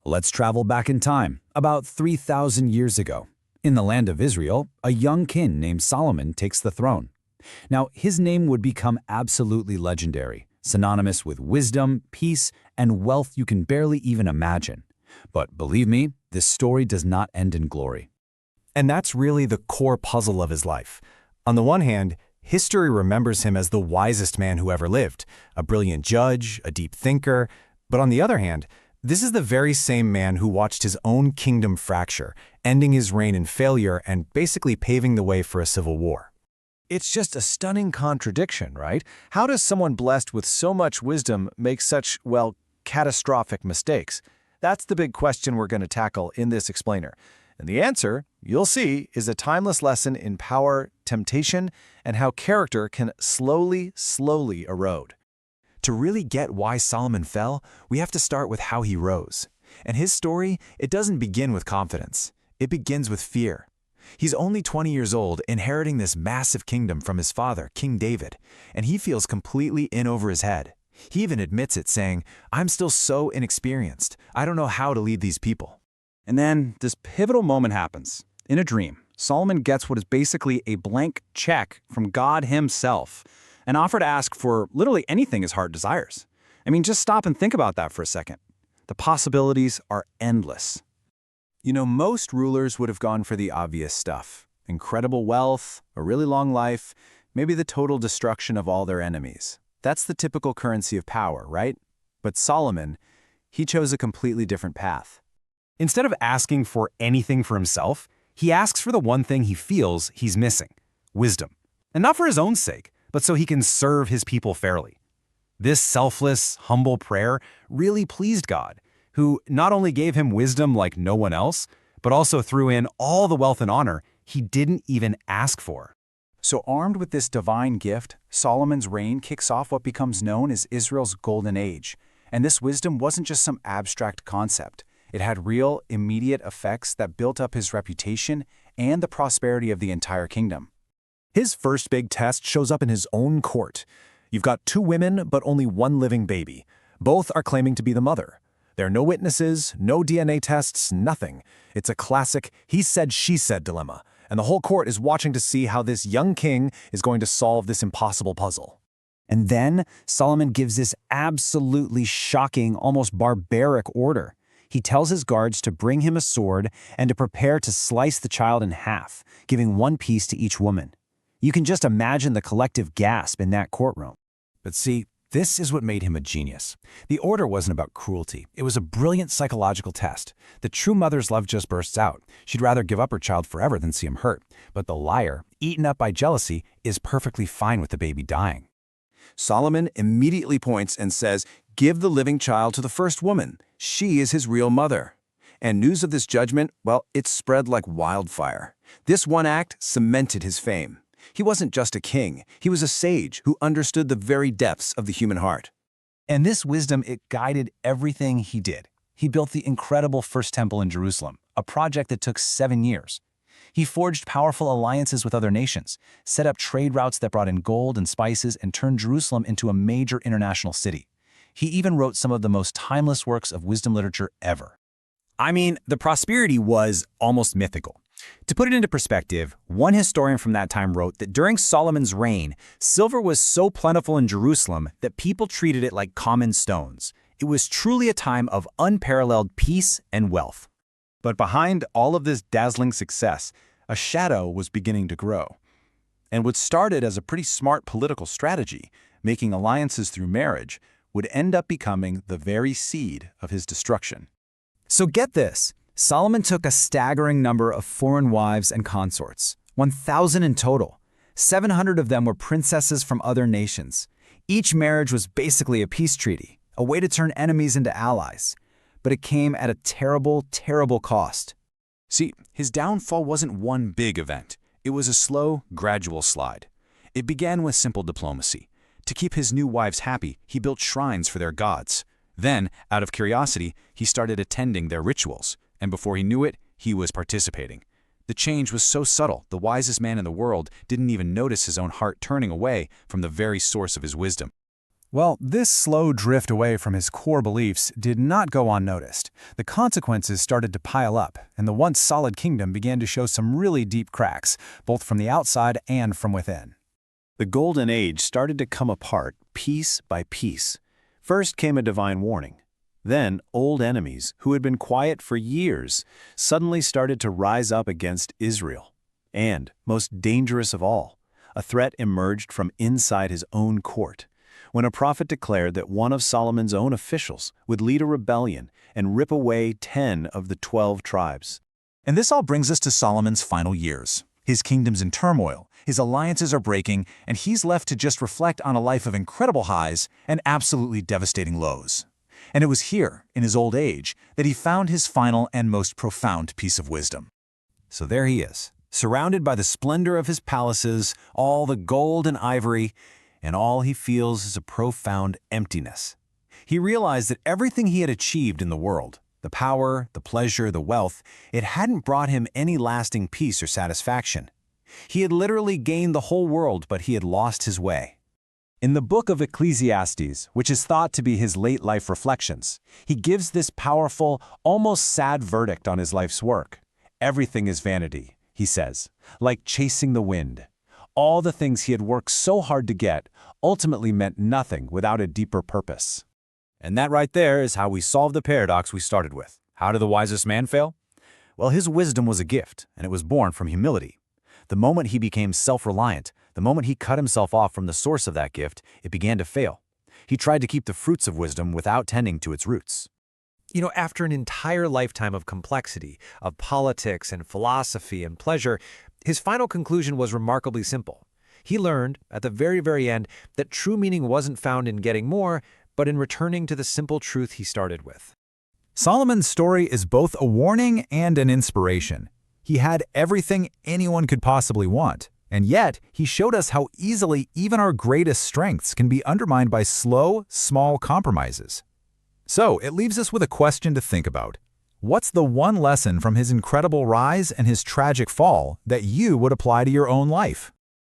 Let's travel back in time, about 3,000 years ago. In the land of Israel, a young king named Solomon takes the throne. Now, his name would become absolutely legendary, synonymous with wisdom, peace, and wealth you can barely even imagine. But believe me, this story does not end in glory. And that's really the core puzzle of his life. On the one hand, history remembers him as the wisest man who ever lived, a brilliant judge, a deep thinker. But on the other hand, this is the very same man who watched his own kingdom fracture, ending his reign in failure and basically paving the way for a civil war. It's just a stunning contradiction, right? How does someone blessed with so much wisdom make such, well, catastrophic mistakes? That's the big question we're going to tackle in this explainer. And the answer, you'll see, is a timeless lesson in power, temptation, and how character can slowly erode. To really get why Solomon fell, we have to start with how he rose. And his story, it doesn't begin with confidence. It begins with fear. He's only 20 years old, inheriting this massive kingdom from his father, King David, and he feels completely in over his head. He even admits it, saying, "I'm still so inexperienced. I don't know how to lead these people." And then this pivotal moment happens. In a dream, Solomon gets what is basically a blank check from God himself, an offer to ask for literally anything his heart desires. I mean, just stop and think about that for a second. The possibilities are endless. You know, most rulers would have gone for the obvious stuff. Incredible wealth, a really long life, maybe the total destruction of all their enemies. That's the typical currency of power, right? But Solomon, he chose a completely different path. Instead of asking for anything for himself, he asks for the one thing he feels he's missing: wisdom. And not for his own sake, but so he can serve his people fairly. This selfless, humble prayer really pleased God, who not only gave him wisdom like no one else, but also threw in all the wealth and honor he didn't even ask for. So armed with this divine gift, Solomon's reign kicks off what becomes known as Israel's golden age. And this wisdom wasn't just some abstract concept. It had real, immediate effects that built up his reputation and the prosperity of the entire kingdom. His first big test shows up in his own court. You've got two women, but only one living baby. Both are claiming to be the mother. There are no witnesses, no DNA tests, nothing. It's a classic he said, she said dilemma. And the whole court is watching to see how this young king is going to solve this impossible puzzle. And then Solomon gives this absolutely shocking, almost barbaric order. He tells his guards to bring him a sword and to prepare to slice the child in half, giving one piece to each woman. You can just imagine the collective gasp in that courtroom. But see, this is what made him a genius. The order wasn't about cruelty. It was a brilliant psychological test. The true mother's love just bursts out. She'd rather give up her child forever than see him hurt. But the liar, eaten up by jealousy, is perfectly fine with the baby dying. Solomon immediately points and says, "Give the living child to the first woman. She is his real mother." And news of this judgment, well, it spread like wildfire. This one act cemented his fame. He wasn't just a king, he was a sage who understood the very depths of the human heart. And this wisdom, it guided everything he did. He built the incredible First Temple in Jerusalem, a project that took 7 years. He forged powerful alliances with other nations, set up trade routes that brought in gold and spices, and turned Jerusalem into a major international city. He even wrote some of the most timeless works of wisdom literature ever. I mean, the prosperity was almost mythical. To put it into perspective, one historian from that time wrote that during Solomon's reign, silver was so plentiful in Jerusalem that people treated it like common stones. It was truly a time of unparalleled peace and wealth. But behind all of this dazzling success, a shadow was beginning to grow. And what started as a pretty smart political strategy, making alliances through marriage, would end up becoming the very seed of his destruction. So get this. Solomon took a staggering number of foreign wives and consorts, 1,000 in total. 700 of them were princesses from other nations. Each marriage was basically a peace treaty, a way to turn enemies into allies. But it came at a terrible, terrible cost. See, his downfall wasn't one big event. It was a slow, gradual slide. It began with simple diplomacy. To keep his new wives happy, he built shrines for their gods. Then, out of curiosity, he started attending their rituals. And before he knew it, he was participating. The change was so subtle, the wisest man in the world didn't even notice his own heart turning away from the very source of his wisdom. Well, this slow drift away from his core beliefs did not go unnoticed. The consequences started to pile up, and the once solid kingdom began to show some really deep cracks, both from the outside and from within. The Golden Age started to come apart piece by piece. First came a divine warning. Then, old enemies, who had been quiet for years, suddenly started to rise up against Israel. And, most dangerous of all, a threat emerged from inside his own court, when a prophet declared that one of Solomon's own officials would lead a rebellion and rip away 10 of the 12 tribes. And this all brings us to Solomon's final years. His kingdom's in turmoil, his alliances are breaking, and he's left to just reflect on a life of incredible highs and absolutely devastating lows. And it was here, in his old age, that he found his final and most profound piece of wisdom. So there he is, surrounded by the splendor of his palaces, all the gold and ivory, and all he feels is a profound emptiness. He realized that everything he had achieved in the world, the power, the pleasure, the wealth, it hadn't brought him any lasting peace or satisfaction. He had literally gained the whole world, but he had lost his way. In the book of Ecclesiastes, which is thought to be his late life reflections, he gives this powerful, almost sad verdict on his life's work. Everything is vanity, he says, like chasing the wind. All the things he had worked so hard to get ultimately meant nothing without a deeper purpose. And that right there is how we solve the paradox we started with. How did the wisest man fail? Well, his wisdom was a gift, and it was born from humility. The moment he became self-reliant, the moment he cut himself off from the source of that gift, it began to fail. He tried to keep the fruits of wisdom without tending to its roots. After an entire lifetime of complexity, of politics and philosophy and pleasure, his final conclusion was remarkably simple. He learned, at the very, very end, that true meaning wasn't found in getting more, but in returning to the simple truth he started with. Solomon's story is both a warning and an inspiration. He had everything anyone could possibly want, and yet he showed us how easily even our greatest strengths can be undermined by slow, small compromises. So it leaves us with a question to think about. What's the one lesson from his incredible rise and his tragic fall that you would apply to your own life?